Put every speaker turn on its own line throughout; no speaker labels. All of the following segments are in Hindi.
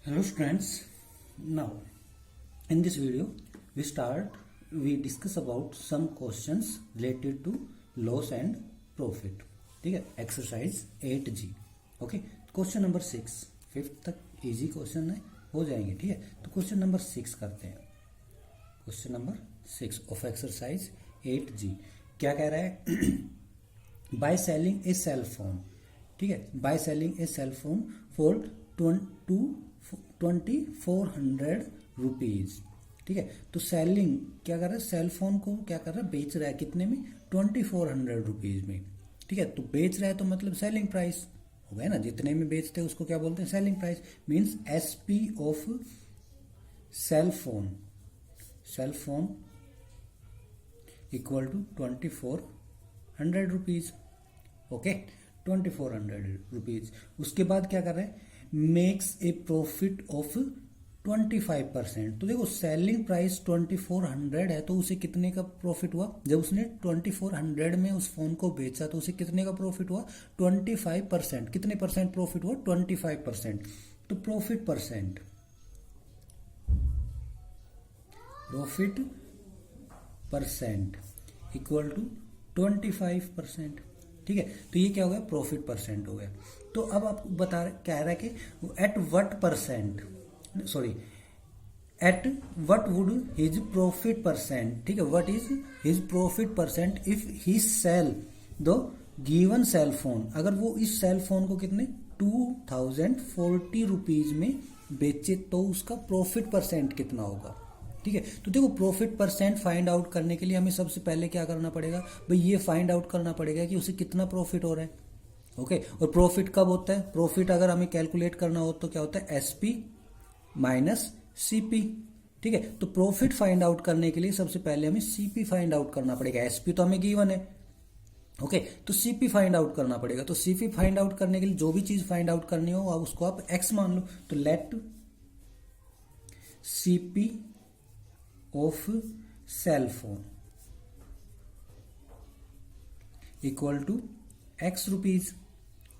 Hello students, now in this video we discuss about some questions related to loss and profit. ठीक है, exercise 8G. Okay, question number 6 5th तक इजी क्वेश्चन है, हो जाएंगे. ठीक है, तो क्वेश्चन नंबर 6 करते हैं. Question number 6 of exercise 8G क्या कह रहा है? By selling a cell phone. ठीक है, by selling a cell phone for 2400 rupees. ठीक है, तो सेलिंग क्या कर रहा है? सेल फोन को क्या कर रहा है? बेच रहा है. कितने में? 2400 रुपीज में. ठीक है, तो बेच रहा है तो मतलब सेलिंग प्राइस हो गया ना. जितने में बेचते हैं उसको क्या बोलते हैं? Selling price. Means SP of cell phone equal to 2400 rupees. Okay, 2400 rupees. उसके बाद क्या कर रहे हैं? Makes a profit of 25%. तो देखो सेलिंग प्राइस 2400 है, तो उसे कितने का प्रॉफिट हुआ? जब उसने 2400 में उस फोन को बेचा तो उसे कितने का प्रॉफिट हुआ? 25%. कितने परसेंट प्रॉफिट हुआ? 25%. तो प्रॉफिट परसेंट इक्वल टू 25%. ठीक है, तो ये क्या हो गया? प्रॉफिट परसेंट हो गया. तो अब आप कह रहा है कि at what would his profit percent. ठीक है, what is his profit percent if he sell the given sell phone. अगर वो इस सेल फोन को कितने 2040 रुपीज में बेचे तो उसका प्रॉफिट परसेंट कितना होगा? ठीक है, तो देखो प्रॉफिट परसेंट फाइंड आउट करने के लिए हमें सबसे पहले क्या करना पड़ेगा भाई? ये फाइंड आउट करना पड़ेगा कि उसे कितना प्रॉफिट हो रहा है. ओके, और प्रॉफिट कब होता है? प्रॉफिट अगर हमें कैलकुलेट करना हो तो क्या होता है? SP minus CP. ठीक है, तो प्रॉफिट फाइंड आउट करने के लिए सबसे पहले हमें सीपी फाइंड आउट करना पड़ेगा. एसपी तो हमें गिवन है. ओके, तो सीपी फाइंड आउट करना पड़ेगा. तो सीपी फाइंड आउट करने के लिए जो भी चीज फाइंड आउट करनी हो अब उसको आप एक्स मान लो. तो let CP of cell phone equal to x rupees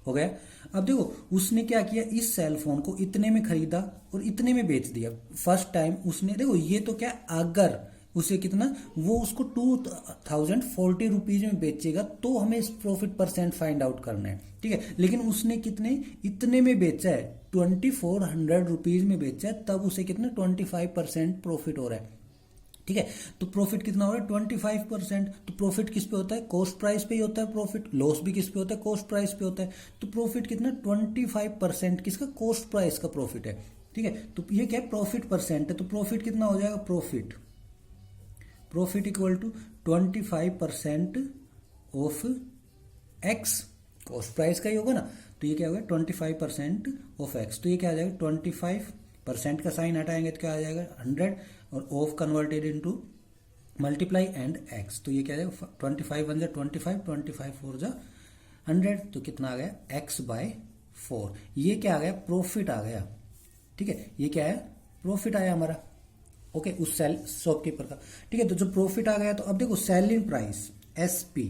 हो गया. अब देखो उसने क्या किया? इस सेल फोन को इतने में खरीदा और इतने में बेच दिया. फर्स्ट टाइम उसने, देखो ये तो क्या, अगर उसे कितना, वो उसको 2040 रुपीज में बेचेगा तो हमें इस प्रॉफिट परसेंट फाइंड आउट करना है. ठीक है, लेकिन उसने कितने, इतने में बेचा है, 2400 रुपीज में बेचा है, तब उसे कितना 25% प्रॉफिट हो रहा है. ठीक है, तो प्रॉफिट कितना हो रहा है? 25%. तो प्रॉफिट किस पे होता है? कॉस्ट प्राइस पे ही होता है प्रॉफिट. लॉस भी किस पे होता है? कॉस्ट प्राइस पे होता है. तो प्रॉफिट कितना? 25% किसका? कॉस्ट प्राइस का प्रॉफिट है. ठीक है, तो ये क्या है? प्रॉफिट परसेंट है. तो प्रॉफिट कितना हो जाएगा? Profit equal to 25% of x. Cost price का ही होगा ना. तो ये क्या होगा? 25% ऑफ एक्स. तो ये क्या आ जाएगा? 25% का साइन हटाएंगे तो क्या आ जाएगा? 100 और of converted into multiply and x. तो ये क्या आ जाएगा? 25 1 जा 25 4 जा 100. तो कितना आ गया? X by 4. ये क्या आ गया? प्रॉफिट आ गया. ठीक है, ये क्या है? प्रॉफिट आया हमारा. ओके, उस सेल शॉपकीपर का. ठीक है, तो जो प्रॉफिट आ गया, तो अब देखो सेलिंग प्राइस एसपी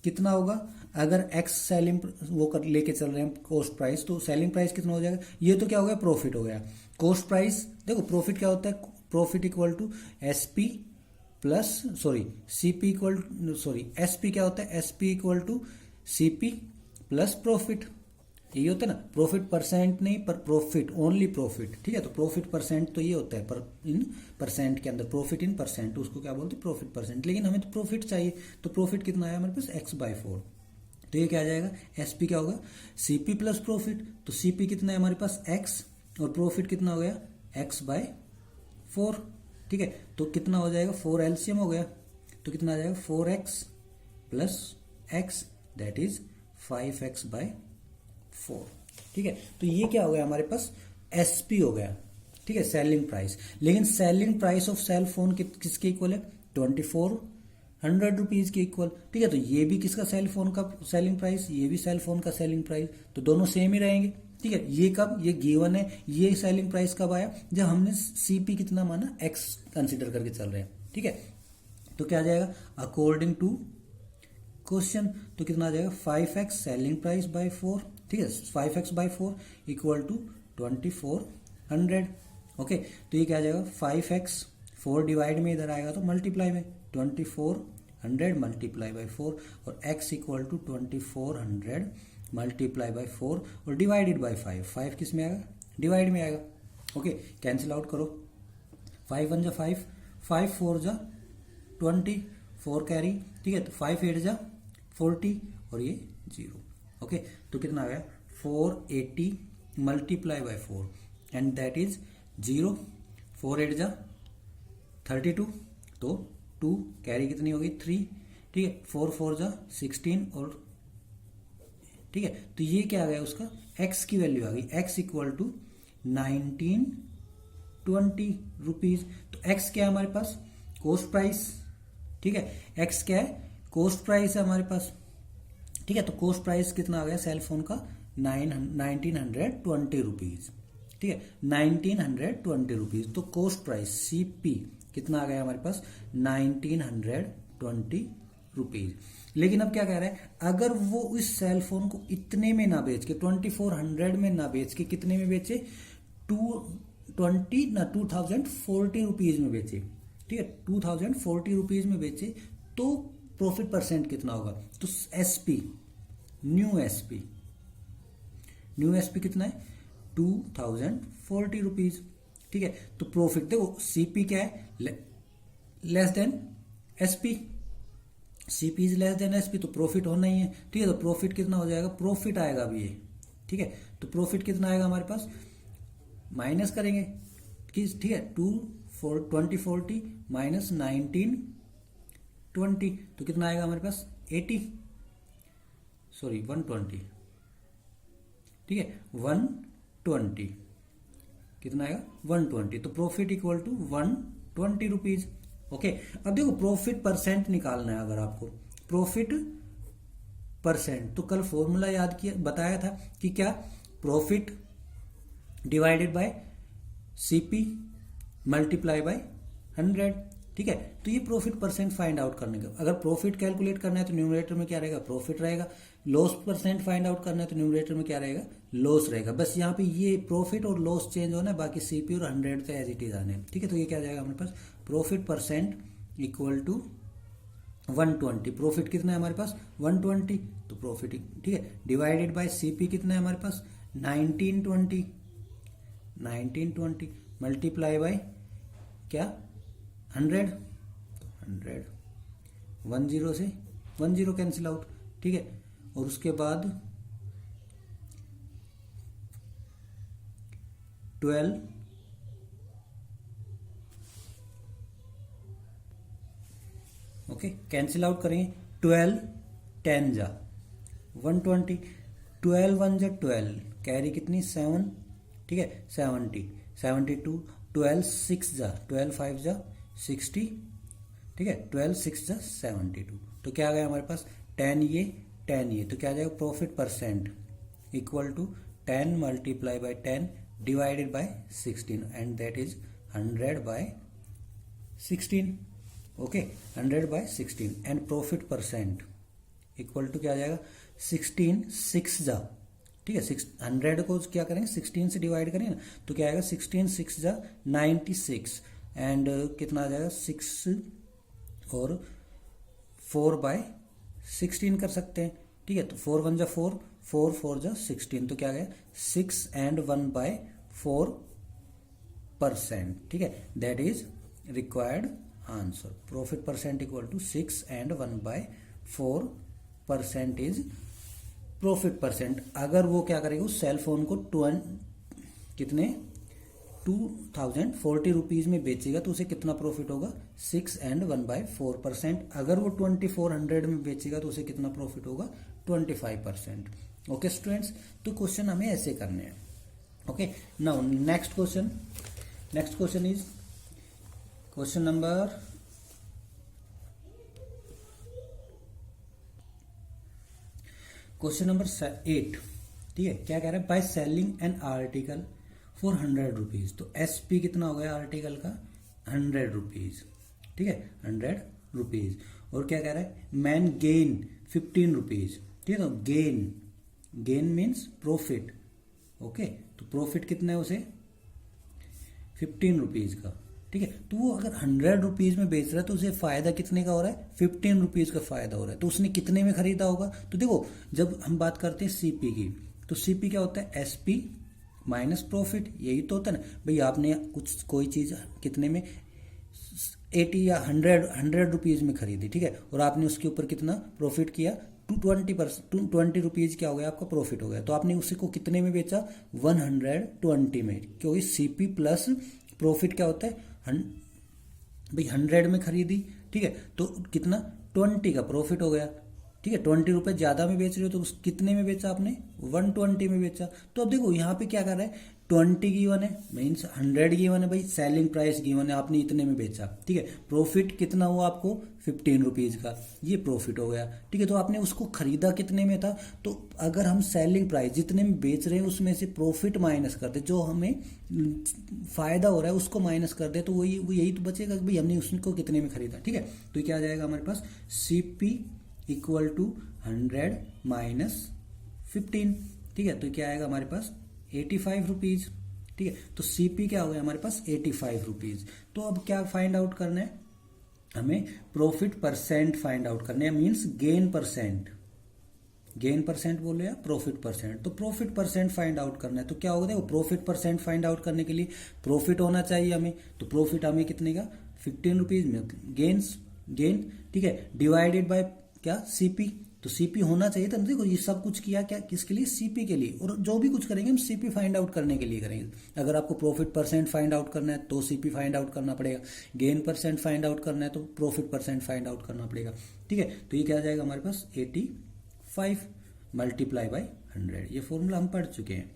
कितना होगा? अगर एक्स सेलिंग वो कर लेके चल रहे हैं कॉस्ट प्राइस, तो सेलिंग प्राइस कितना हो जाएगा? ये तो क्या हो गया? प्रॉफिट हो गया. कॉस्ट प्राइस, देखो प्रॉफिट क्या होता है? Profit equal to SP plus CP equal SP क्या होता है? SP equal to CP plus profit. यही होता है ना. प्रॉफिट परसेंट नहीं, पर प्रॉफिट, ओनली प्रॉफिट. ठीक है, तो प्रॉफिट परसेंट तो ये होता है, पर इन परसेंट के अंदर प्रॉफिट इन परसेंट, उसको क्या बोलते हैं? Profit percent. लेकिन हमें तो प्रॉफिट चाहिए, तो प्रॉफिट कितना आया हमारे पास? X by 4. तो ये क्या आ जाएगा? एसपी क्या होगा? CP plus profit. तो सीपी कितना है हमारे पास? एक्स. और प्रॉफिट कितना हो गया? X by 4. ठीक है, तो कितना हो जाएगा? 4 एलसीएम हो गया. तो कितना आ जाएगा? 4x plus x, that is 5x by 4. ठीक है, तो ये क्या हो गया हमारे पास? एसपी हो गया. ठीक है, सेलिंग प्राइस. लेकिन selling price of cell phone किसके इक्वल है? 2400 रुपीज के इक्वल. ठीक है, तो ये भी किसका? सेल फोन का सेलिंग प्राइस, ये भी सेल फोन का सेलिंग प्राइस. तो दोनों सेम ही रहेंगे. ठीक है, ये कब? ये गिवन है. ये सेलिंग प्राइस कब आया? जब हमने सीपी कितना माना? एक्स कंसीडर करके चल रहे हैं. ठीक है, तो क्या आ जाएगा? अकॉर्डिंग टू क्वेश्चन, तो कितना आ जाएगा? 5x selling price by 4. ठीक है, 5x by 4 equal to 2400. 100। Okay, तो ये क्या आ जाएगा 5x, 4 डिवाइड में इधर आएगा तो मल्टीप्लाई में 2400 मल्टीप्लाई बाई 4 और x equal to 2400 multiply by 4 और डिवाइडेड बाई 5। 5 किस में आएगा? डिवाइड में आएगा। ओके, कैंसिल आउट करो। 5 1 जा 5, 5 4 जा 20, 4 कैरी, ठीक है। तो 5 8 जा 40 और ये 0। ओके, तो कितना आ गया 480 multiply by 4 and that is 0। 4 8 जा 32, तो 2 कैरी कितनी होगी 3, ठीक है। 4 4 जा 16 और ठीक है, तो ये क्या आ गया उसका x की वैल्यू आ गई, x इक्वल टू 1920 रुपीज। तो x क्या है हमारे पास? कॉस्ट प्राइस, ठीक है। x क्या है? कॉस्ट प्राइस है हमारे पास, ठीक है। तो कॉस्ट प्राइस कितना आ गया सेल फोन का? 1920 रुपीज, ठीक है। 1920 रुपीज। तो कॉस्ट प्राइस CP कितना आ गया हमारे पास? 1920 रुपीज। लेकिन अब क्या कह रहा है, अगर वो इस सेल फोन को इतने में ना बेच के 2400 में ना बेच के कितने में बेचे? 2040 रुपीज में बेचे, ठीक है। 2040 रुपीज में बेचे तो प्रॉफिट परसेंट कितना होगा? तो SP न्यू एसपी कितना है? 2040 रुपीज, ठीक है। तो प्रॉफिट देखो CP क्या है? Less than SP, CP is less than SP, तो प्रॉफिट होना ही है, ठीक है। तो प्रॉफिट कितना हो जाएगा? प्रॉफिट आएगा अभी ये, ठीक है। तो प्रॉफिट कितना आएगा हमारे पास? माइनस करेंगे किस, ठीक है। 2040 माइनस 1920, तो कितना आएगा हमारे पास? 120, ठीक है। 120 कितना आएगा? 120। तो profit equal to 120 rupees. Okay, अब देखो प्रॉफिट परसेंट निकालना है अगर आपको, प्रॉफिट परसेंट, तो कल फॉर्मूला याद किया, बताया था कि क्या? Profit divided by CP multiply by 100, ठीक है। तो ये प्रॉफिट परसेंट फाइंड आउट करने का, अगर प्रॉफिट कैलकुलेट करना है तो न्यूमरेटर में क्या रहेगा? प्रॉफिट रहेगा। लॉस परसेंट फाइंड आउट करना है तो न्यूमरेटर में क्या रहेगा? लॉस रहेगा। बस यहाँ पे ये प्रॉफिट और लॉस चेंज होना है, बाकी CP और 100 तो एज इट इज आने, ठीक है। तो ये क्या जाएगा हमारे पास? Profit percent equal to 120। Profit कितना है हमारे पास? 120, तो प्रॉफिट, ठीक है, डिवाइडेड बाय CP कितना है हमारे पास? 1920 मल्टीप्लाई बाय क्या? 100, 100 10 से 10 कैंसिल आउट, ठीक है। और उसके बाद 12 ओके, कैंसिल आउट करेंगे। 12 10 जा 120, 12 1 जा 12, कैरी कितनी? 7, ठीक है। 70 72, 12 6 जा 12 5 जा 60, ठीक है। 12 6 जा 72, तो क्या आ गया हमारे पास? 10 ये 10 ये, तो क्या आ जाएगा? Profit percent equal to 10 multiply by 10 divided by 16 and that is 100 by 16। Okay, 100 by 16 and profit percent equal to क्या आ जाएगा? 16 6 जा, ठीक है। 100 को क्या करेंगे? 16 से डिवाइड करेंगे ना, तो क्या आएगा? 16 6 जा 96 एंड कितना आ जाएगा? 6 और 4 बाय 16 कर सकते हैं, ठीक है। तो 4 1 जा 4, 4 4 जा 16, तो क्या आ गया? 6 एंड 1 बाय 4%, ठीक है। That is required answer. Profit percent equal to 6 and 1 by 4% is profit percent. अगर वो क्या करेगा? उस सेल फोन को कितने 2040 रुपीज में बेचेगा तो उसे कितना प्रॉफिट होगा? 6 एंड 1 बाय 4%। अगर वो 2400 में बेचेगा तो उसे कितना प्रॉफिट होगा? 25%। ओके स्टूडेंट्स, तो क्वेश्चन हमें ऐसे करने हैं। Okay, now next question is question number 8, ठीक है। क्या कह रहा है? By selling an article for 100 rupees, तो SP कितना हो गया आर्टिकल का? 100 रुपीज, ठीक है, 100 रुपीज। और क्या कह रहा है? मैन गेन 15 रुपीज, ठीक है। तो गेन मीन्स प्रॉफिट, ओके। तो प्रॉफिट कितना है उसे? ₹15 का, ठीक है। तो वो अगर ₹100 में बेच रहा है तो उसे फायदा कितने का हो रहा है, ₹15 का फायदा हो रहा है। तो उसने कितने में खरीदा होगा, तो देखो जब हम बात करते हैं सीपी की, तो सीपी क्या होता है, एसपी माइनस प्रॉफिट, यही तो होता है ना भाई। आपने कोई चीज कितने में, 80 या 100 में खरीदी, ठीक है, और आपने उसके ऊपर कितना प्रॉफिट किया, 20 क्या हो गया आपका प्रॉफिट हो गया। तो आपने उसी को कितने में बेचा, 120 में, क्योंकि सीपी प्लस प्रॉफिट क्या होता है, भाई 100 में खरीदी, ठीक है, तो कितना 20 का प्रॉफिट हो गया, ठीक है। ₹20 ज्यादा में बेच रहे हो तो कितने में बेचा आपने, 120 में बेचा। तो अब देखो यहाँ पे क्या कर रहा है, 20 गिवन है, मीन्स 100 गिवन है भाई, सेलिंग प्राइस गिवन है, आपने इतने में बेचा, ठीक है। प्रॉफिट कितना हुआ आपको, ₹15 का, ये प्रॉफिट हो गया, ठीक है। तो आपने उसको खरीदा कितने में था, तो अगर हम सेलिंग प्राइस जितने में बेच रहे हैं उसमें से प्रॉफिट माइनस कर दे, जो हमें फायदा हो रहा है उसको माइनस कर दे, तो वो यही तो बचेगा कि भाई हमने उसको कितने में खरीदा, ठीक है। तो क्या आ जाएगा हमारे पास, सीपी इक्वल टू 100 माइनस 15, ठीक है। तो क्या आएगा हमारे पास, ₹85, ठीक है। तो सीपी क्या हो गया हमारे पास, ₹85। तो अब क्या फाइंड आउट करना है हमें, प्रॉफिट परसेंट फाइंड आउट करना है, means gain percent, gain percent बोलो या प्रॉफिट परसेंट। तो प्रॉफिट परसेंट फाइंड आउट करना है, तो क्या होगा, देखो प्रॉफिट परसेंट फाइंड आउट करने के लिए प्रॉफिट होना चाहिए हमें, तो प्रॉफिट हमें कितने का, ₹15 में, गेन, ठीक है, डिवाइडेड बाय क्या, सीपी, तो सीपी होना चाहिए था। देखो ये सब कुछ किया क्या, किसके लिए, सीपी के लिए, और जो भी कुछ करेंगे हम सीपी फाइंड आउट करने के लिए करेंगे। अगर आपको प्रॉफिट परसेंट फाइंड आउट करना है तो सीपी फाइंड आउट करना पड़ेगा, गेन परसेंट फाइंड आउट करना है तो प्रॉफिट परसेंट फाइंड आउट करना पड़ेगा, ठीक है। तो ये क्या आ जाएगा हमारे पास, 85 मल्टीप्लाई बाई 100, ये फॉर्मूला हम पढ़ चुके हैं,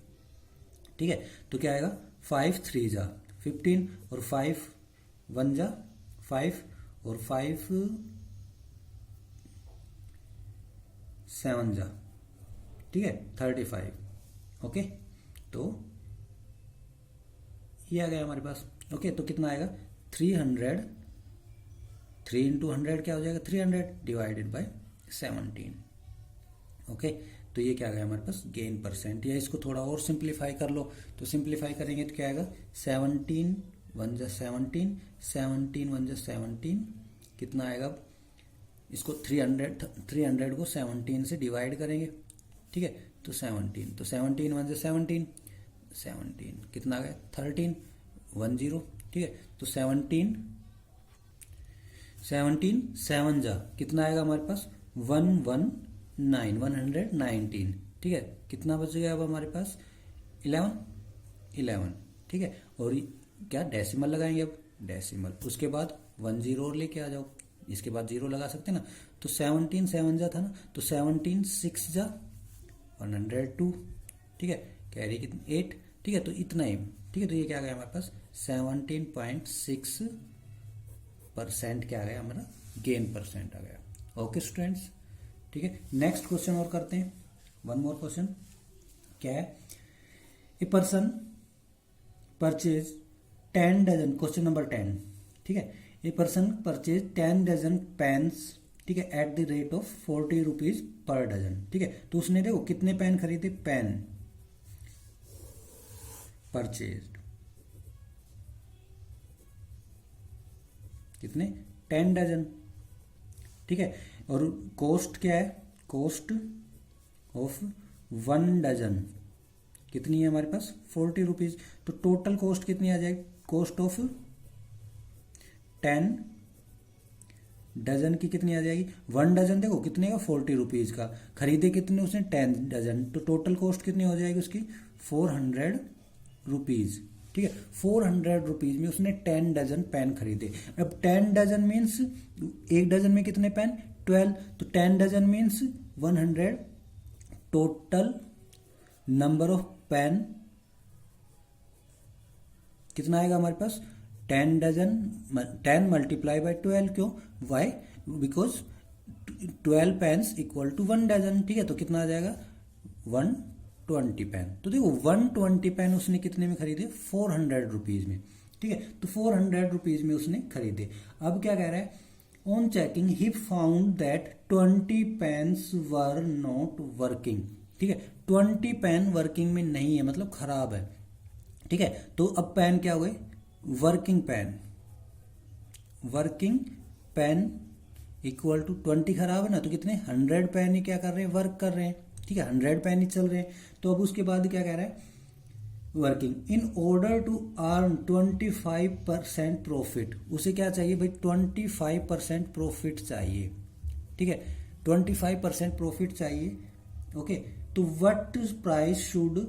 ठीक है। तो क्या आएगा, 5 3 जा 15 और 5 1 जा 5 और 5 7 जा, ठीक है, 35, ओके। तो ये आ गया हमारे पास, ओके। तो कितना आएगा, 300, 3 इंटू 100 क्या हो जाएगा, 300 डिवाइडेड बाय 17, ओके। तो ये क्या आ गया हमारे पास, गेन परसेंट। या इसको थोड़ा और सिंप्लीफाई कर लो, तो सिंप्लीफाई करेंगे तो क्या आएगा, 17 1 जा 17, 17 1 जा 17, कितना आएगा, इसको 300 को 17 से डिवाइड करेंगे, ठीक है। तो 17, तो 17 1 जा 17, 17 कितना आ गया, 13 10, ठीक है। तो 17 7 जा कितना आएगा हमारे पास, 119, ठीक है। कितना बच गया अब हमारे पास, 11, ठीक है। और क्या डेसिमल लगाएंगे, अब डेसिमल, उसके बाद 10 और लेके आ जाओ, इसके बाद 0 लगा सकते हैं ना। तो 17 7 जा था ना, तो 17 6 जा 102, ठीक है, कैरी कितनी 8, ठीक है। तो इतना ही, ठीक है। तो ये क्या आ गया हमारे पास, 17.6% क्या आ गया हमारा, गेन परसेंट आ गया, ओके स्टूडेंट्स, ठीक है। नेक्स्ट क्वेश्चन और करते हैं, वन मोर क्वेश्चन, क्या है, a person purchase 10 dozen, question number 10, ठीक है। A person purchase 10 dozen pens, ठीक है, एट द रेट ऑफ ₹40 पर डजन, ठीक है। तो उसने देखो कितने पेन खरीदे, पेन परचेज कितने, 10 डजन, ठीक है। और कॉस्ट क्या है, कॉस्ट ऑफ 1 डजन कितनी है हमारे पास, ₹40। तो टोटल कॉस्ट कितनी आ जाएगी, कॉस्ट ऑफ 10 डजन की कितनी आ जाएगी, 1 डजन देखो कितने का, ₹40 का, खरीदे कितने उसने 10 डजन, तो टोटल कॉस्ट कितनी हो जाएगी उसकी, ₹400, ठीक है। ₹400 में उसने 10 डजन पेन खरीदे। अब 10 डजन मीन्स, एक डजन में कितने पेन, 12, तो 10 dozen means 100, total number of pen कितना आएगा हमारे पास, 10 डजन, 10 मल्टीप्लाई बाय 12, क्यों, why, because 12 pens equal to 1 dozen, ठीक है। तो कितना आ जाएगा, 120 पेन। तो देखो 120 पेन उसने कितने में खरीदे, ₹400 में, ठीक है। तो ₹400 में उसने खरीदे। अब क्या कह रहा है, on checking he found that 20 pens were not working, ठीक है। 20 पेन वर्किंग में नहीं है, मतलब खराब है, ठीक है। तो अब पेन क्या हुए, वर्किंग पेन इक्वल टू 20 खराब है ना, तो कितने 100 पेन ही क्या कर रहे हैं, वर्क कर रहे हैं, ठीक है, 100 पेन ही चल रहे हैं। तो अब उसके बाद क्या कह रहा है, working in order to earn 25% profit, उसे क्या चाहिए भाई 25% प्रॉफिट चाहिए, ठीक है, 25% प्रॉफिट चाहिए। ओके, तो what price should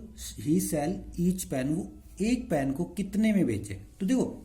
he sell each pen, वो एक पेन को कितने में बेचे। तो देखो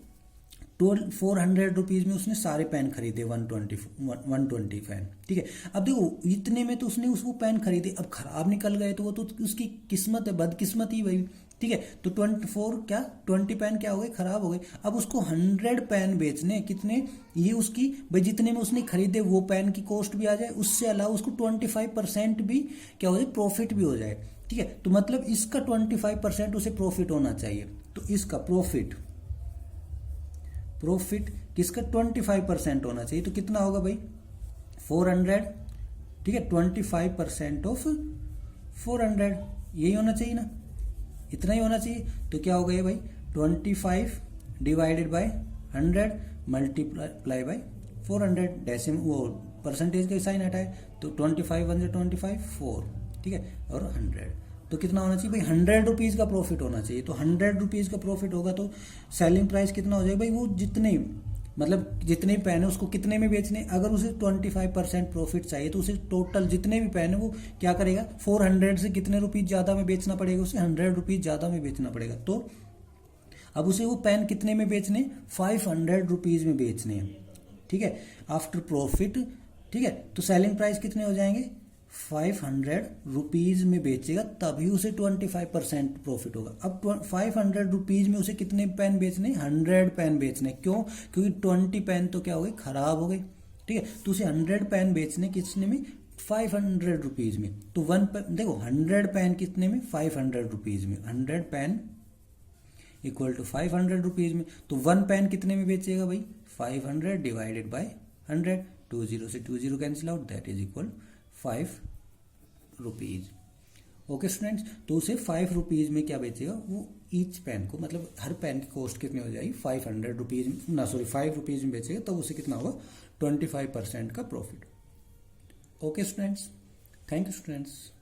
400 रुपीज में उसने सारे पेन खरीदे, 120 पेन, ठीक है। अब देखो इतने में तो उसने उसको पेन खरीदे, अब खराब निकल गए तो वो तो उसकी किस्मत है, बदकिस्मती भाई, ठीक है। तो 20 पेन क्या हो गए, खराब हो गए। अब उसको 100 पेन बेचने, कितने, ये उसकी भाई जितने में उसने खरीदे वो पेन की कॉस्ट भी आ जाए, उससे अलावा उसको 25% भी क्या हो जाए, प्रॉफिट भी हो जाए, ठीक है। तो मतलब इसका 25% उसे प्रॉफिट होना चाहिए। तो इसका प्रॉफिट किसका 25% होना चाहिए, तो कितना होगा भाई 400, ठीक है, 25% ऑफ 400, यही होना चाहिए ना, इतना ही होना चाहिए। तो क्या होगा ये भाई 25 डिवाइडेड बाय 100 मल्टीप्लाई बाय 400, डेसिम वो परसेंटेज का साइन हटाए, तो 25 1 25 4, ठीक है, और 100, तो कितना होना चाहिए भाई 100 रुपीज का प्रॉफिट होना चाहिए। तो 100 रुपीज का प्रॉफिट होगा तो सेलिंग प्राइस कितना हो जाएगा भाई, वो जितने मतलब जितने पेन है उसको कितने में बेचने, अगर उसे 25% प्रॉफिट चाहिए तो उसे टोटल जितने भी पेन है वो क्या करेगा, 400 से कितने रुपीज ज्यादा में बेचना पड़ेगा, उसे 100 रुपीज ज्यादा में बेचना पड़ेगा। तो अब उसे वो पेन कितने में बेचने, 500 रुपीज में बेचने हैं, ठीक है, आफ्टर प्रॉफिट, ठीक है। तो सेलिंग प्राइस कितने हो जाएंगे, 500 रुपीज में बेचेगा तभी उसे 25% प्रॉफिट होगा। अब 500 रुपीज में उसे कितने पेन बेचने, 100 पेन बेचने, क्यों, क्योंकि 20 पेन तो क्या हो गए, खराब हो गए, ठीक है। तो उसे 100 पेन बेचने कितने में, 500 रुपीज में। तो देखो 100 पेन कितने में, 500 रुपीज में, 100 पेन इक्वल टू 500 रुपीज में। तो 1 पेन कितने में बेचेगा भाई, 500 डिवाइडेड बाय 100, 20 से 20 cancel out, that is equal 5 rupees. Okay students, तो उसे 5 रुपीज में क्या बेचेगा, वो ईच पेन को, मतलब हर पेन की कॉस्ट कितनी हो जाएगी, 500 रुपीज ना, सॉरी 5 रुपीज में बेचेगा, तब उसे कितना होगा, 25% का profit. Okay students, thank you students.